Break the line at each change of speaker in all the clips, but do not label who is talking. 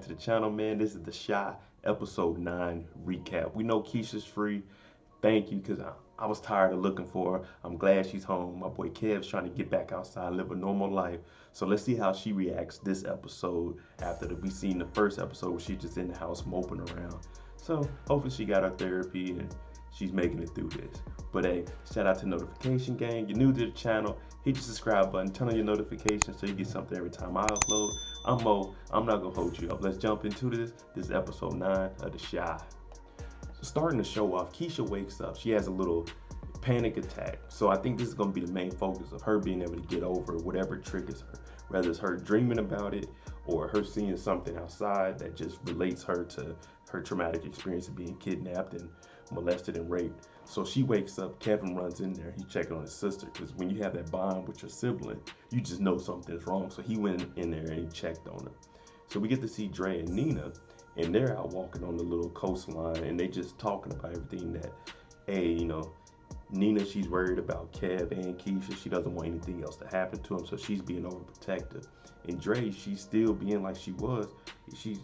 to the channel, man. This is the Shy episode 9 recap. We know Keisha's free. Thank you, because I was tired of looking for her. I'm glad she's home. My boy Kev's trying to get back outside, live a normal life. So let's see how she reacts this episode after we seen the first episode where she's just in the house moping around. So hopefully she got her therapy and she's making it through this. But hey, shout out to Notification Gang. You're new to the channel, hit your subscribe button, turn on your notifications so you get something every time I upload. I'm Mo. I'm not gonna hold you up. Let's jump into this. This is episode 9 of The Shy. So starting the show off, Keisha wakes up. She has a little panic attack. So I think this is gonna be the main focus of her being able to get over whatever triggers her. Whether it's her dreaming about it or her seeing something outside that just relates her to her traumatic experience of being kidnapped and molested and raped. So she wakes up, Kevin runs in there, he's checking on his sister, because when you have that bond with your sibling, you just know something's wrong. So he went in there and he checked on her. So we get to see Dre and Nina, and they're out walking on the little coastline, and they just talking about everything that, hey, you know, Nina, she's worried about Kev and Keisha. She doesn't want anything else to happen to him, so she's being overprotective. And Dre, she's still being like she was. She's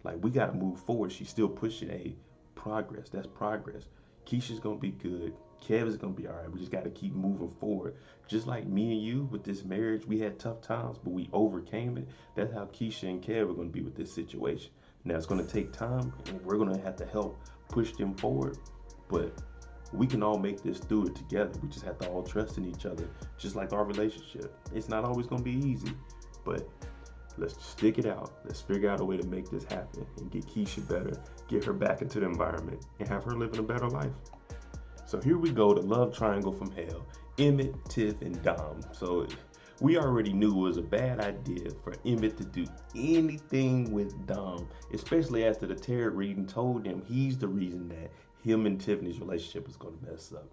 like, we gotta move forward. She's still pushing progress. That's progress. Keisha's gonna be good. Kev is gonna be all right. We just gotta keep moving forward. Just like me and you with this marriage, we had tough times, but we overcame it. That's how Keisha and Kev are gonna be with this situation. Now it's gonna take time, and we're gonna have to help push them forward, but we can all make this through it together. We just have to all trust in each other, just like our relationship. It's not always gonna be easy, but let's stick it out. Let's figure out a way to make this happen and get Keisha better, get her back into the environment, and have her living a better life. So here we go, the love triangle from hell. Emmett, Tiff, and Dom. So we already knew it was a bad idea for Emmett to do anything with Dom, especially after the tarot reading told him he's the reason that him and Tiffany's relationship is going to mess up.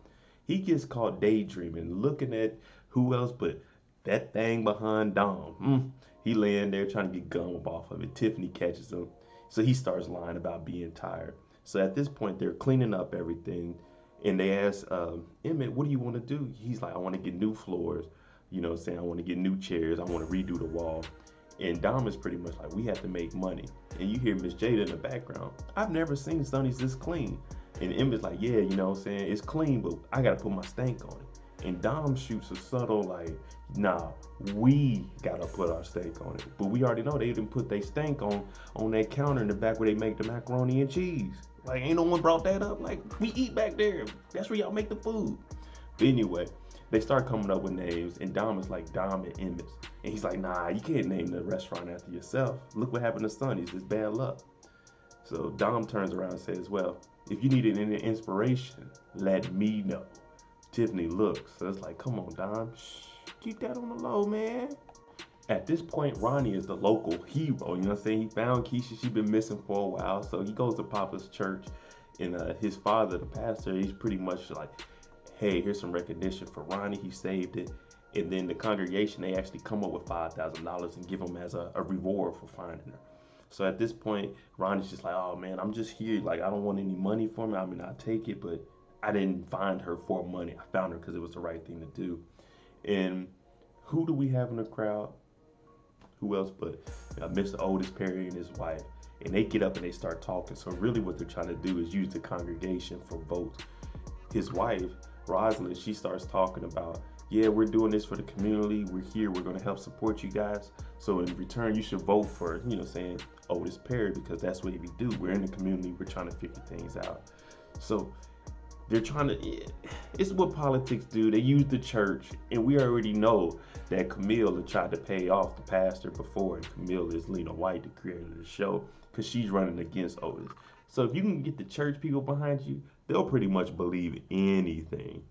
He gets caught daydreaming, looking at who else but that thing behind Dom. He laying there trying to get gum off of it. Tiffany catches him. So he starts lying about being tired. So at this point, they're cleaning up everything. And they ask Emmett, what do you want to do? He's like, I want to get new floors. You know what I'm saying? I want to get new chairs. I want to redo the wall. And Dom is pretty much like, we have to make money. And you hear Miss Jada in the background. I've never seen Sonny's this clean. And Emmett's like, yeah, you know what I'm saying? It's clean, but I got to put my stank on it. And Dom shoots a subtle like, nah, we gotta put our stank on it. But we already know they didn't put their stank on that counter in the back where they make the macaroni and cheese. Like, ain't no one brought that up. Like, we eat back there. That's where y'all make the food. But anyway, they start coming up with names, and Dom is like, Dom and Emmett's. And he's like, nah, you can't name the restaurant after yourself. Look what happened to Sonny's. It's bad luck. So Dom turns around and says, well, if you needed any inspiration, let me know. Tiffany looks, so it's like, come on, Dom, shh, keep that on the low, man. At this point, Ronnie is the local hero, you know what I'm saying? He found Keisha, she's been missing for a while, so he goes to Papa's church, and his father, the pastor, he's pretty much like, hey, here's some recognition for Ronnie, he saved it. And then the congregation, they actually come up with $5,000 and give him as a reward for finding her. So at this point, Ronnie's just like, oh man, I'm just here, like I don't want any money from her, I mean, I'll take it, but I didn't find her for money. I found her because it was the right thing to do. And who do we have in the crowd? Who else but Mr. Otis Perry and his wife. And they get up and they start talking. So really what they're trying to do is use the congregation for votes. His wife, Rosalind, she starts talking about, yeah, we're doing this for the community. We're here. We're going to help support you guys. So in return, you should vote for, you know, saying Otis Perry, because that's what we do. We're in the community. We're trying to figure things out. So they're trying to, it's what politics do. They use the church, and we already know that Camille had tried to pay off the pastor before, and Camille is Lena Waithe, the creator of the show, because she's running against Otis. So if you can get the church people behind you, they'll pretty much believe anything.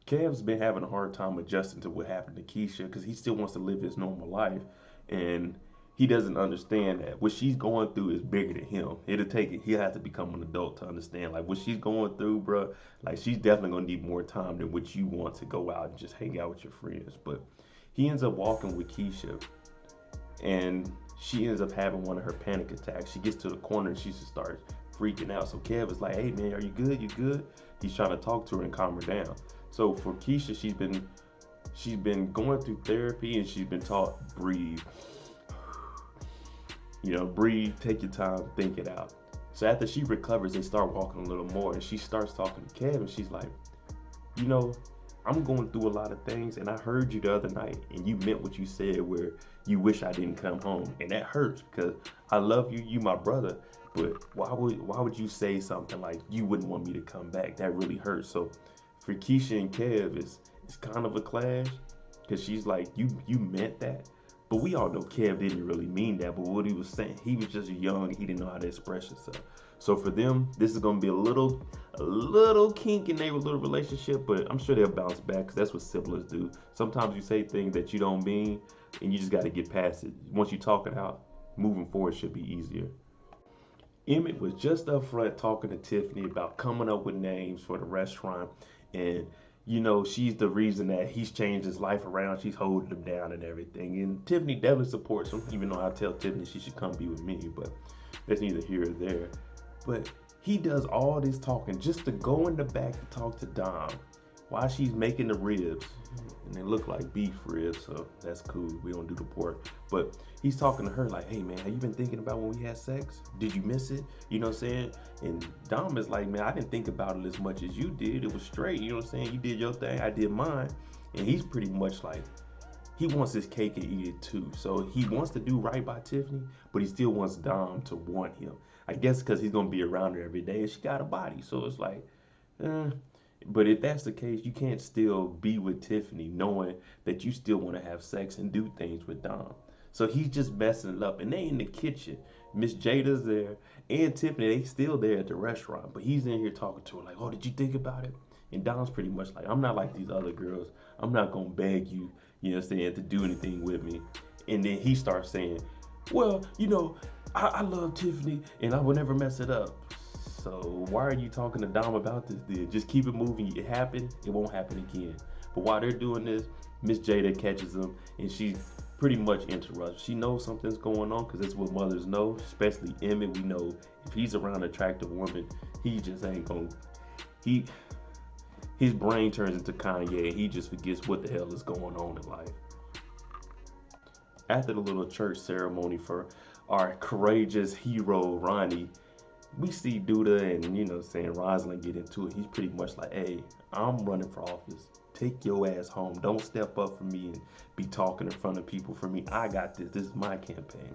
Kev's been having a hard time adjusting to what happened to Keisha because he still wants to live his normal life, and he doesn't understand that what she's going through is bigger than him. He'll have to become an adult to understand, like, what she's going through, bro. Like, she's definitely gonna need more time than what you want to go out and just hang out with your friends. But he ends up walking with Keisha, and she ends up having one of her panic attacks. She gets to the corner and she just starts freaking out. So Kev is like, hey man, are you good? You good? He's trying to talk to her and calm her down. So for Keisha, she's been going through therapy, and she's been taught breathe. Breathe, take your time, think it out. So after she recovers, they start walking a little more, and she starts talking to Kev, and she's like, you know, I'm going through a lot of things, and I heard you the other night, and you meant what you said, where you wish I didn't come home, and that hurts because I love you, you my brother, but why would you say something like you wouldn't want me to come back? That really hurts. So for Keisha and Kev, it's kind of a clash because she's like, you meant that, but we all know Kev didn't really mean that. But what he was saying, he was just young, he didn't know how to express himself. So for them, this is gonna be a little kink in their little relationship, but I'm sure they'll bounce back because that's what siblings do. Sometimes you say things that you don't mean, and you just got to get past it. Once you talk it out, moving forward should be easier. Emmett was just up front talking to Tiffany about coming up with names for the restaurant, and she's the reason that he's changed his life around. She's holding him down and everything, and Tiffany definitely supports him, even though I tell Tiffany she should come be with me, but that's neither here or there. But he does all this talking just to go in the back to talk to Dom while she's making the ribs. And they look like beef ribs, so that's cool. We don't do the pork. But he's talking to her like, hey man, have you been thinking about when we had sex? Did you miss it? You know what I'm saying? And Dom is like, man, I didn't think about it as much as you did. It was straight, you know what I'm saying? You did your thing, I did mine. And he's pretty much like, he wants his cake and eat it too. So he wants to do right by Tiffany, but he still wants Dom to want him. I guess because he's going to be around her every day and she got a body. So it's like, But if that's the case, you can't still be with Tiffany knowing that you still want to have sex and do things with Dom. So he's just messing it up. And they in the kitchen. Miss Jada's there and Tiffany, they still there at the restaurant. But he's in here talking to her like, oh, did you think about it? And Dom's pretty much like, I'm not like these other girls. I'm not going to beg you, to do anything with me. And then he starts saying, well, I love Tiffany and I will never mess it up. So why are you talking to Dom about this then? Just keep it moving. It happened. It won't happen again. But while they're doing this, Miss Jada catches them and she pretty much interrupts. She knows something's going on because that's what mothers know, especially Emmett. We know if he's around an attractive woman, he just ain't going to... His brain turns into Kanye and he just forgets what the hell is going on in life. After the little church ceremony for our courageous hero, Ronnie, we see Douda and, Rosalind get into it. He's pretty much like, hey, I'm running for office. Take your ass home. Don't step up for me and be talking in front of people for me. I got this. This is my campaign.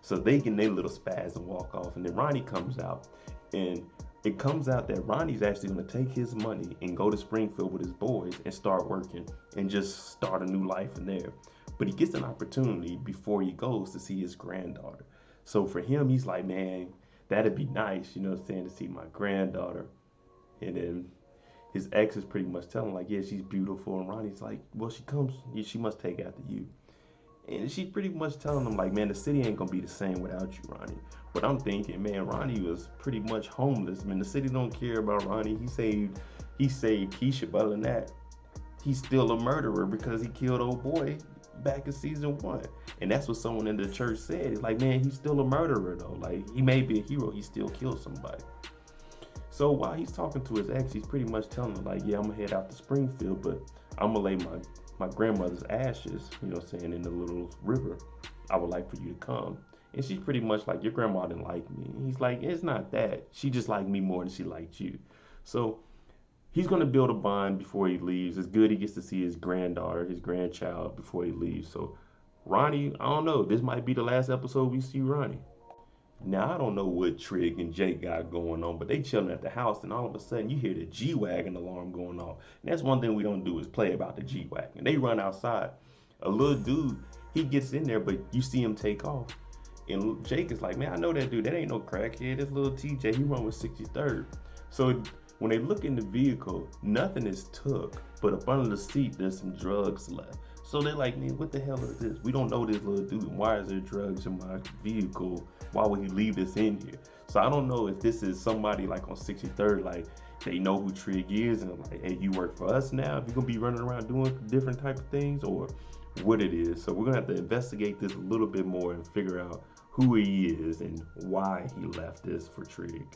So they get their little spaz and walk off. And then Ronnie comes out. And it comes out that Ronnie's actually going to take his money and go to Springfield with his boys and start working and just start a new life in there. But he gets an opportunity before he goes to see his granddaughter. So for him, he's like, man, that'd be nice, to see my granddaughter. And then his ex is pretty much telling him, like, yeah, she's beautiful. And Ronnie's like, well, she must take after you. And she's pretty much telling him, like, man, the city ain't gonna be the same without you, Ronnie. But I'm thinking, man, Ronnie was pretty much homeless. Man, the city don't care about Ronnie. He saved Keisha, but other than that, he's still a murderer because he killed old boy back in season 1. And that's what someone in the church said. It's like, man, he's still a murderer though. Like, he may be a hero, he still killed somebody. So while he's talking to his ex, he's pretty much telling him, like, yeah, I'm gonna head out to Springfield, but I'm gonna lay my grandmother's ashes, in the little river. I would like for you to come. And she's pretty much like, your grandma didn't like me. And he's like, it's not that. She just liked me more than she liked you. So he's going to build a bond before he leaves. It's good he gets to see his granddaughter, his grandchild, before he leaves. So Ronnie, I don't know. This might be the last episode we see Ronnie. Now, I don't know what Trig and Jake got going on, but they chilling at the house, and all of a sudden, you hear the G-Wagon alarm going off. And that's one thing we don't do is play about the G-Wagon. They run outside. A little dude, he gets in there, but you see him take off. And Jake is like, man, I know that dude. That ain't no crackhead. This little TJ, he run with 63rd. So when they look in the vehicle, nothing is took, but up under the seat, there's some drugs left. So they're like, man, what the hell is this? We don't know this little dude. Why is there drugs in my vehicle? Why would he leave this in here? So I don't know if this is somebody like on 63rd, like they know who Trig is and like, hey, you work for us now. If you're gonna be running around doing different type of things, or what it is. So we're gonna have to investigate this a little bit more and figure out who he is and why he left this for Trig.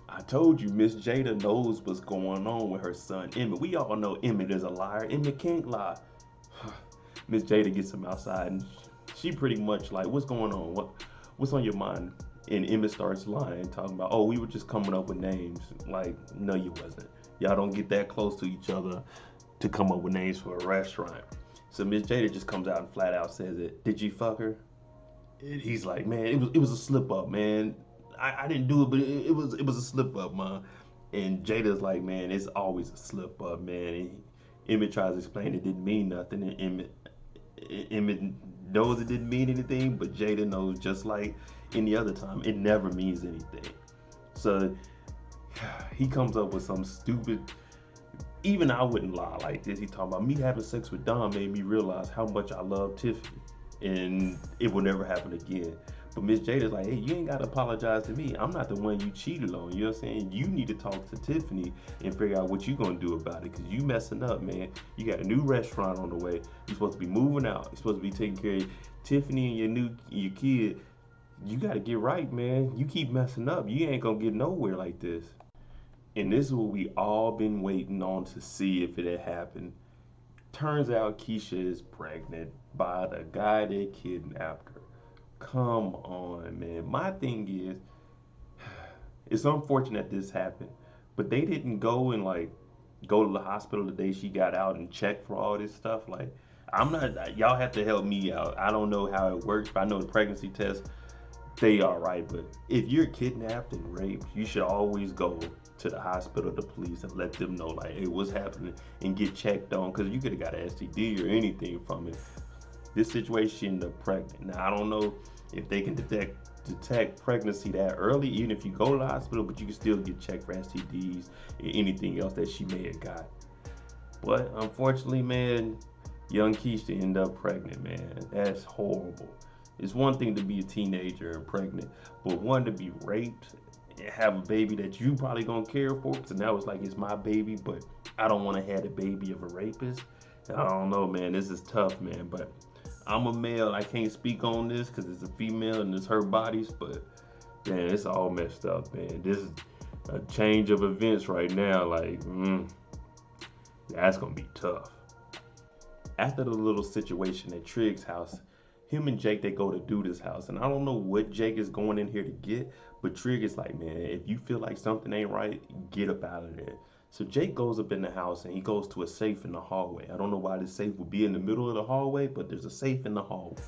I told you Miss Jada knows what's going on with her son Emmett. We all know Emmett is a liar. Emmett can't lie. Miss Jada gets him outside and she pretty much like, what's going on? What's on your mind? And Emmett starts lying, talking about, oh, we were just coming up with names. Like, no, you wasn't. Y'all don't get that close to each other to come up with names for a restaurant. So Miss Jada just comes out and flat out says it. Did you fuck her? And he's like, man, it was a slip up, man. I didn't do it, but it was a slip up, man. And Jada's like, man, it's always a slip up, man. And Emmett tries to explain it didn't mean nothing, and Emmett knows it didn't mean anything, but Jada knows just like any other time, it never means anything. So he comes up with some stupid. Even I wouldn't lie like this. He talking about me having sex with Dom made me realize how much I love Tiffany, and it will never happen again. But Miss Jada's like, hey, you ain't gotta apologize to me. I'm not the one you cheated on. You know what I'm saying? You need to talk to Tiffany and figure out what you gonna do about it, because you messing up, man. You got a new restaurant on the way. You're supposed to be moving out. You're supposed to be taking care of Tiffany and your kid. You gotta get right, man. You keep messing up, you ain't gonna get nowhere like this. And this is what we all been waiting on to see if it had happened. Turns out Keisha is pregnant by the guy that kidnapped her. Come on, man. My thing is, it's unfortunate this happened, but they didn't go and like go to the hospital the day she got out and check for all this stuff. Like, I'm not. Y'all have to help me out. I don't know how it works, but I know the pregnancy test, they all right. But if you're kidnapped and raped, you should always go to the hospital, the police, and let them know like, hey, what's happening, and get checked on, because you could have got an STD or anything from it. This situation, they're pregnant. Now I don't know if they can detect pregnancy that early, even if you go to the hospital, but you can still get checked for STDs and anything else that she may have got. But unfortunately, man, young Keisha ended up pregnant, man. That's horrible. It's one thing to be a teenager and pregnant, but one to be raped and have a baby that you probably gonna care for. So now it's like, it's my baby, but I don't want to have the baby of a rapist. I don't know, man. This is tough, man. But I'm a male. I can't speak on this because it's a female and it's her bodies. But man, it's all messed up, man. This is a change of events right now. Like, that's gonna be tough. After the little situation at Trig's house, him and Jake, they go to Douda's house, and I don't know what Jake is going in here to get, but Trig is like, man, if you feel like something ain't right, get up out of there. So Jake goes up in the house and he goes to a safe in the hallway. I don't know why this safe would be in the middle of the hallway, but there's a safe in the hallway,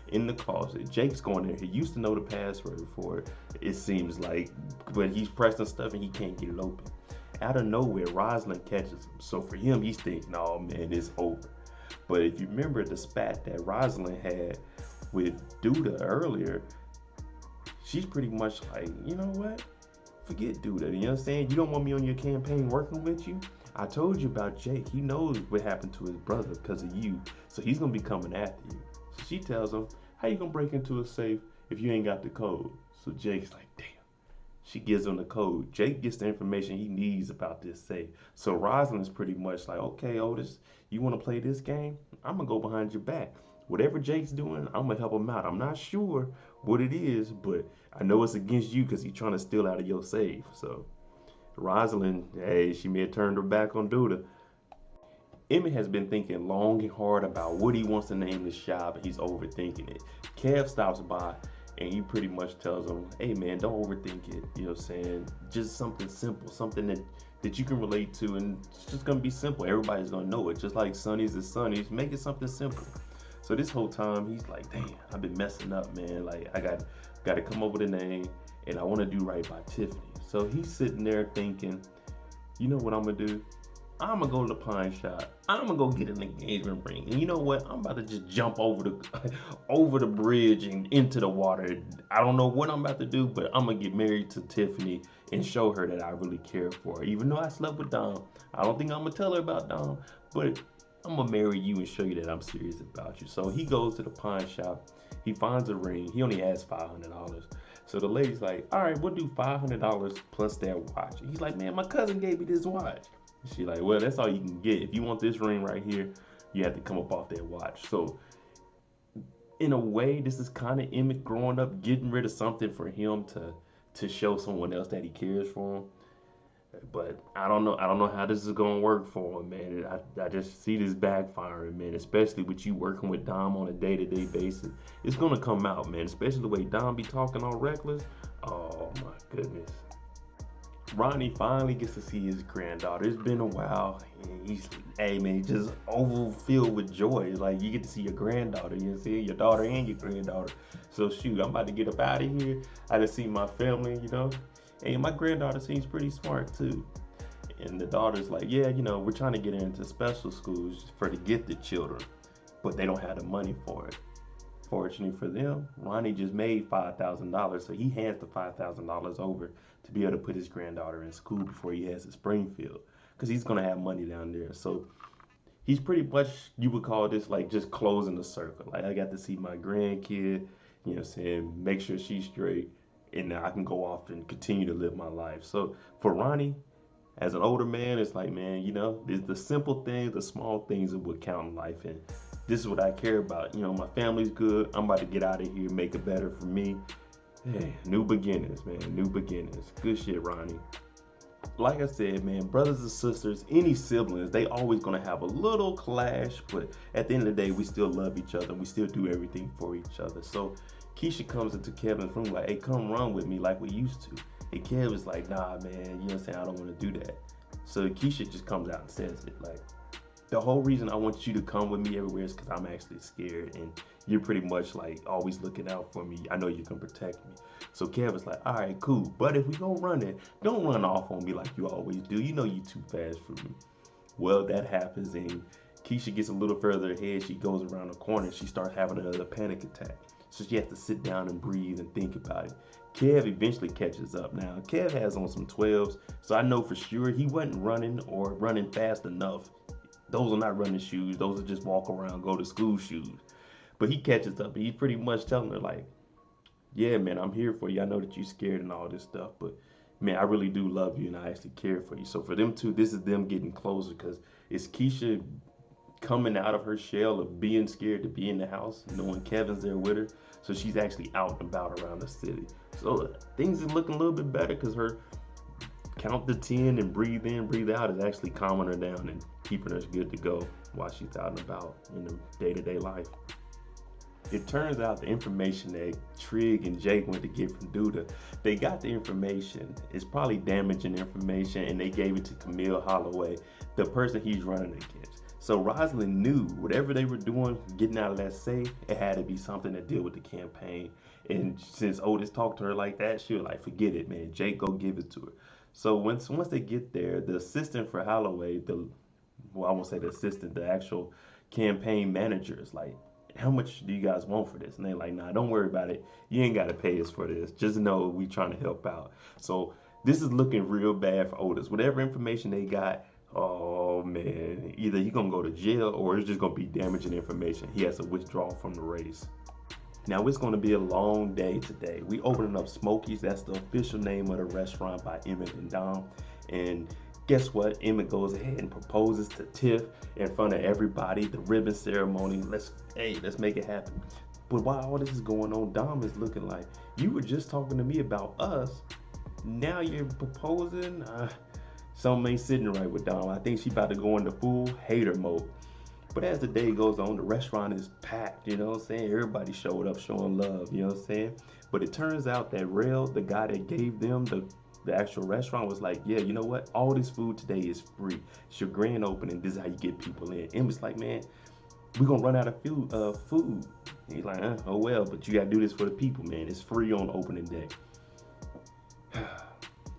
in the closet. Jake's going in here. He used to know the password for it, it seems like, but he's pressing stuff and he can't get it open. Out of nowhere, Rosalind catches him. So for him, he's thinking, oh man, it's over. But if you remember the spat that Rosalind had with Douda earlier, she's pretty much like, you know what? Forget Douda. You know what I'm saying? You don't want me on your campaign working with you? I told you about Jake. He knows what happened to his brother because of you. So he's going to be coming after you. So she tells him, how you going to break into a safe if you ain't got the code? So Jake's like, damn. She gives him the code. Jake gets the information he needs about this safe. So Rosalind's pretty much like, okay, Otis, you want to play this game? I'm going to go behind your back. Whatever Jake's doing, I'm going to help him out. I'm not sure what it is, but I know it's against you because he's trying to steal out of your safe. So Rosalind, hey, she may have turned her back on Douda. Emmy has been thinking long and hard about what he wants to name the shop, and he's overthinking it. Kev stops by and he pretty much tells him, hey man, don't overthink it. You know what I'm saying? Just something simple, something that you can relate to, and it's just gonna be simple. Everybody's gonna know it. Just like Sonny's is Sonny's, make it something simple. So this whole time he's like, damn, I've been messing up, man. Like, I got to come up with a name, and I want to do right by Tiffany. So he's sitting there thinking, you know what I'm gonna do? I'm gonna go to the pawn shop. I'm gonna go get an engagement ring. And you know what? I'm about to just jump over the over the bridge and into the water. I don't know what I'm about to do, but I'm gonna get married to Tiffany and show her that I really care for her. Even though I slept with Dom, I don't think I'm gonna tell her about Dom, but I'm gonna marry you and show you that I'm serious about you. So he goes to the pawn shop. He finds a ring. He only has $500. So the lady's like, all right, we'll do $500 plus that watch. And he's like, man, my cousin gave me this watch. She like, well, that's all you can get. If you want this ring right here, you have to come up off that watch. So in a way, this is kind of Emmett growing up, getting rid of something for him to show someone else that he cares for him. But I don't know how this is gonna work for him, man. I just see this backfiring, man. Especially with you working with Dom on a day-to-day basis, it's gonna come out, man. Especially the way Dom be talking all reckless. Oh my goodness. Ronnie finally gets to see his granddaughter. It's been a while. And he's, hey man, he's just overfilled with joy. It's like you get to see your granddaughter. You see your daughter and your granddaughter. So shoot, I'm about to get up out of here. I done see my family, you know. Hey, my granddaughter seems pretty smart too. And the daughter's like, yeah, you know, we're trying to get her into special schools for the gifted children, but they don't have the money for it. Fortunately for them, Ronnie just made $5,000, so he hands the $5,000 over to be able to put his granddaughter in school before he heads to Springfield, because he's gonna have money down there. So he's pretty much, you would call this like just closing the circle. Like, I got to see my grandkid, you know what I'm saying, make sure she's straight, and now I can go off and continue to live my life. So for Ronnie, as an older man, it's like, man, you know, it's the simple things, the small things that would count in life. And this is what I care about. You know, my family's good. I'm about to get out of here, make it better for me. Hey, new beginnings, man, new beginnings. Good shit, Ronnie. Like I said, man, brothers and sisters, any siblings, they always gonna have a little clash, but at the end of the day, we still love each other. We still do everything for each other. So Keisha comes into Kevin's room like, hey, come run with me like we used to. And Kev is like, nah, man, you know what I'm saying? I don't want to do that. So Keisha just comes out and says it. Like, the whole reason I want you to come with me everywhere is because I'm actually scared. And you're pretty much like always looking out for me. I know you can protect me. So Kev is like, all right, cool. But if we go running, don't run off on me like you always do. You know you too fast for me. Well, that happens. And Keisha gets a little further ahead. She goes around the corner. She starts having another panic attack. So she has to sit down and breathe and think about it. Kev eventually catches up. Now, Kev has on some 12s, so I know for sure he wasn't running or running fast enough. Those are not running shoes. Those are just walk around, go to school shoes. But he catches up, and he's pretty much telling her, like, yeah, man, I'm here for you. I know that you're scared and all this stuff, but, man, I really do love you, and I actually care for you. So for them two, this is them getting closer, because it's Keisha coming out of her shell of being scared to be in the house, knowing Kevin's there with her. So she's actually out and about around the city. So things are looking a little bit better because her count to 10 and breathe in, breathe out is actually calming her down and keeping her good to go while she's out and about in the day-to-day life. It turns out the information that Trig and Jake went to get from Douda, they got the information. It's probably damaging information, and they gave it to Camille Holloway, the person he's running against. So Rosalind knew whatever they were doing, getting out of that safe, it had to be something to deal with the campaign. And since Otis talked to her like that, she was like, forget it, man. Jake, go give it to her. So once they get there, the assistant for Holloway, I won't say the assistant, the actual campaign manager is like, how much do you guys want for this? And they're like, nah, don't worry about it. You ain't got to pay us for this. Just know we trying to help out. So this is looking real bad for Otis. Whatever information they got, oh man, either he's gonna go to jail or it's just gonna be damaging information. He has to withdraw from the race. Now it's gonna be a long day today. We opening up Smokies. That's the official name of the restaurant by Emmett and Dom. And guess what? Emmett goes ahead and proposes to Tiff in front of everybody. The ribbon ceremony. Let's make it happen. But while all this is going on, Dom is looking like, you were just talking to me about us. Now you're proposing. Something ain't sitting right with Dom. I think she about to go into full hater mode. But as the day goes on, the restaurant is packed, you know what I'm saying? Everybody showed up showing love, you know what I'm saying? But it turns out that Rail, the guy that gave them the actual restaurant, was like, yeah, you know what? All this food today is free. It's your grand opening. This is how you get people in. And was like, man, we're going to run out of food. And he's like, oh well, but you got to do this for the people, man. It's free on opening day.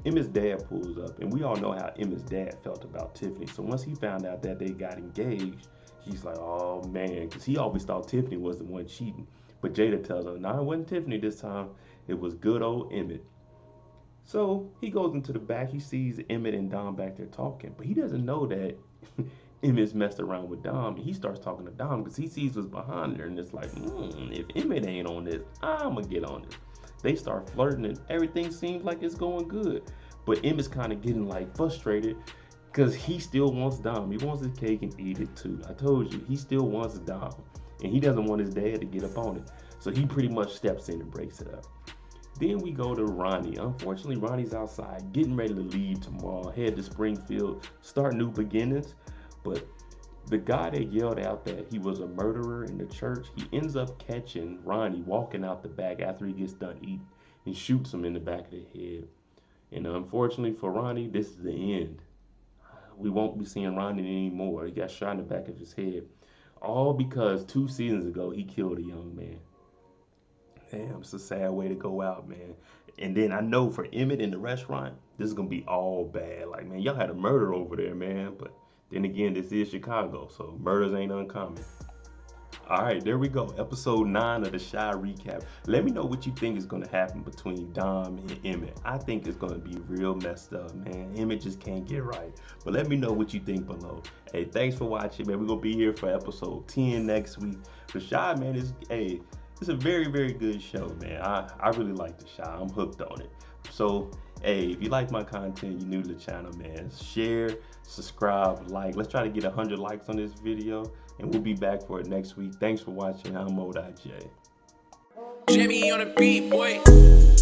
Emmett's dad pulls up, and we all know how Emmett's dad felt about Tiffany. So once he found out that they got engaged, he's like, oh man, because he always thought Tiffany was the one cheating. But Jada tells her, nah, it wasn't Tiffany this time. It was good old Emmett. So he goes into the back. He sees Emmett and Dom back there talking, but he doesn't know that Emmett's messed around with Dom. And he starts talking to Dom because he sees what's behind her, and it's like, if Emmett ain't on this, I'm going to get on this. They start flirting and everything seems like it's going good. But Emmett's kind of getting like frustrated because he still wants Dom. He wants his cake and eat it too. I told you, he still wants Dom. And he doesn't want his dad to get up on it. So he pretty much steps in and breaks it up. Then we go to Ronnie. Unfortunately, Ronnie's outside getting ready to leave tomorrow, head to Springfield, start new beginnings. But the guy that yelled out that he was a murderer in the church, he ends up catching Ronnie walking out the back after he gets done eating and shoots him in the back of the head. And unfortunately for Ronnie, this is the end. We won't be seeing Ronnie anymore. He got shot in the back of his head. All because 2 seasons ago he killed a young man. Damn, it's a sad way to go out, man. And then I know for Emmett in the restaurant, this is gonna be all bad. Like, man, y'all had a murder over there, man. But then again, this is Chicago, so murders ain't uncommon. All right, there we go. Episode 9 of the Shy Recap. Let me know what you think is gonna happen between Dom and Emmett. I think it's gonna be real messed up, man. Emmett just can't get right. But let me know what you think below. Hey, thanks for watching, man. We're gonna be here for episode 10 next week. The Shy, man, it's a very, very good show, man. I really like The Shy. I'm hooked on it. So, hey, if you like my content, you're new to the channel, man, share, subscribe, like. Let's try to get 100 likes on this video, and we'll be back for it next week. Thanks for watching. I'm Moedotj.
Jemma on the beat, boy.